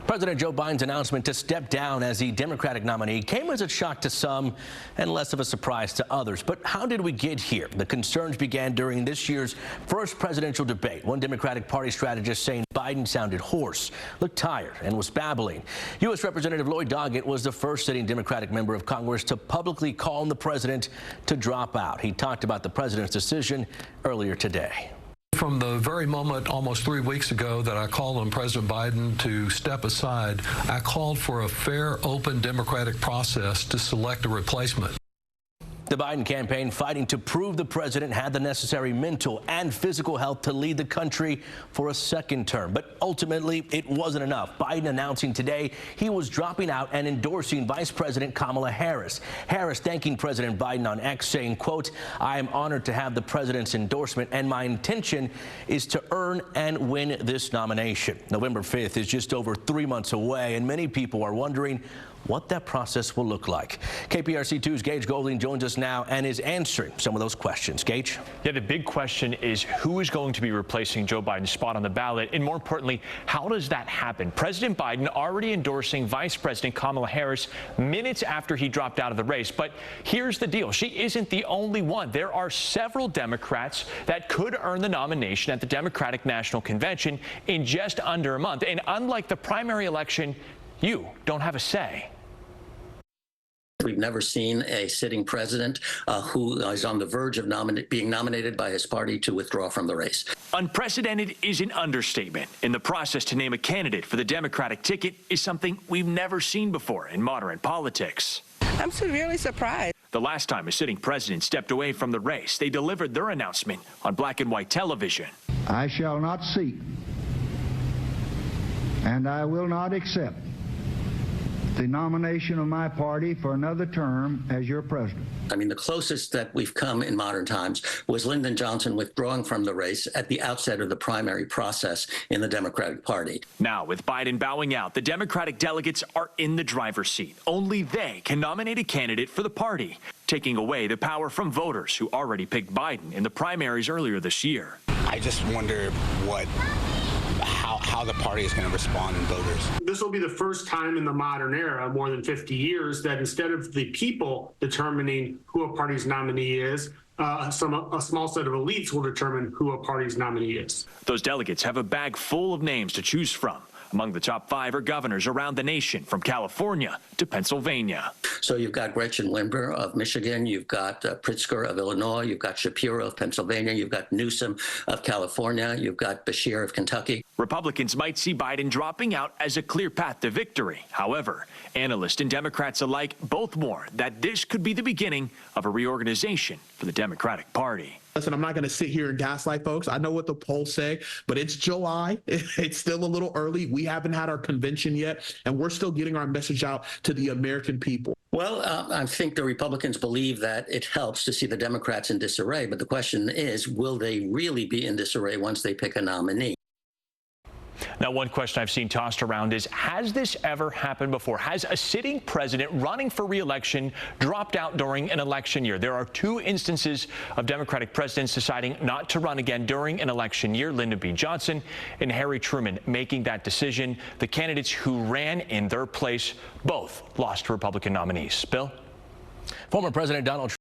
President Joe Biden's announcement to step down as the Democratic nominee came as a shock to some and less of a surprise to others. But how did we get here? The concerns began during this year's first presidential debate. One Democratic Party strategist saying Biden sounded hoarse, looked tired, and was babbling. U.S. Representative Lloyd Doggett was the first sitting Democratic member of Congress to publicly call on the president to drop out. He talked about the president's decision earlier today. From the very moment almost 3 weeks ago that I called on President Biden to step aside, I called for a fair, open democratic process to select a replacement. The Biden campaign fighting to prove the president had the necessary mental and physical health to lead the country for a second term. But ultimately, it wasn't enough. Biden announcing today he was dropping out and endorsing Vice President Kamala Harris. Harris thanking President Biden on X, saying, quote, "I am honored to have the president's endorsement, and my intention is to earn and win this nomination." November 5th is just over 3 months away, and many people are wondering what that process will look like. KPRC-2's Gage Goulding joins us now and is answering some of those questions. Gage? Yeah, the big question is who is going to be replacing Joe Biden's spot on the ballot, and more importantly, how does that happen? President Biden already endorsing Vice President Kamala Harris minutes after he dropped out of the race. But here's the deal. She isn't the only one. There are several Democrats that could earn the nomination at the Democratic National Convention in just under a month. And unlike the primary election, you don't have a say. We've never seen a sitting president who is on the verge of being nominated by his party to withdraw from the race. Unprecedented is an understatement. And the process to name a candidate for the Democratic ticket is something we've never seen before in modern politics. I'm severely surprised. The last time a sitting president stepped away from the race, they delivered their announcement on black and white television. I shall not seek, and I will not accept the nomination of my party for another term as your president. I mean, the closest that we've come in modern times was Lyndon Johnson withdrawing from the race at the outset of the primary process in the Democratic Party. Now, with Biden bowing out, the Democratic delegates are in the driver's seat. Only they can nominate a candidate for the party, taking away the power from voters who already picked Biden in the primaries earlier this year. I just wonder how the party is going to respond in voters. This will be the first time in the modern era, more than 50 years, that instead of the people determining who a party's nominee is, a small set of elites will determine who a party's nominee is. Those delegates have a bag full of names to choose from. Among the top 5 are governors around the nation, from California to Pennsylvania. So you've got Gretchen Whitmer of Michigan, you've got Pritzker of Illinois, you've got Shapiro of Pennsylvania, you've got Newsom of California, you've got Beshear of Kentucky. Republicans might see Biden dropping out as a clear path to victory. However, analysts and Democrats alike both warn that this could be the beginning of a reorganization for the Democratic Party. Listen, I'm not going to sit here and gaslight folks. I know what the polls say, but it's July. It's still a little early. We haven't had our convention yet, and we're still getting our message out to the American people. Well, I think the Republicans believe that it helps to see the Democrats in disarray. But the question is, will they really be in disarray once they pick a nominee? Now, one question I've seen tossed around is, has this ever happened before? Has a sitting president running for re-election dropped out during an election year? There are 2 instances of Democratic presidents deciding not to run again during an election year. Lyndon B. Johnson and Harry Truman making that decision. The candidates who ran in their place both lost to Republican nominees. Bill? Former President Donald Trump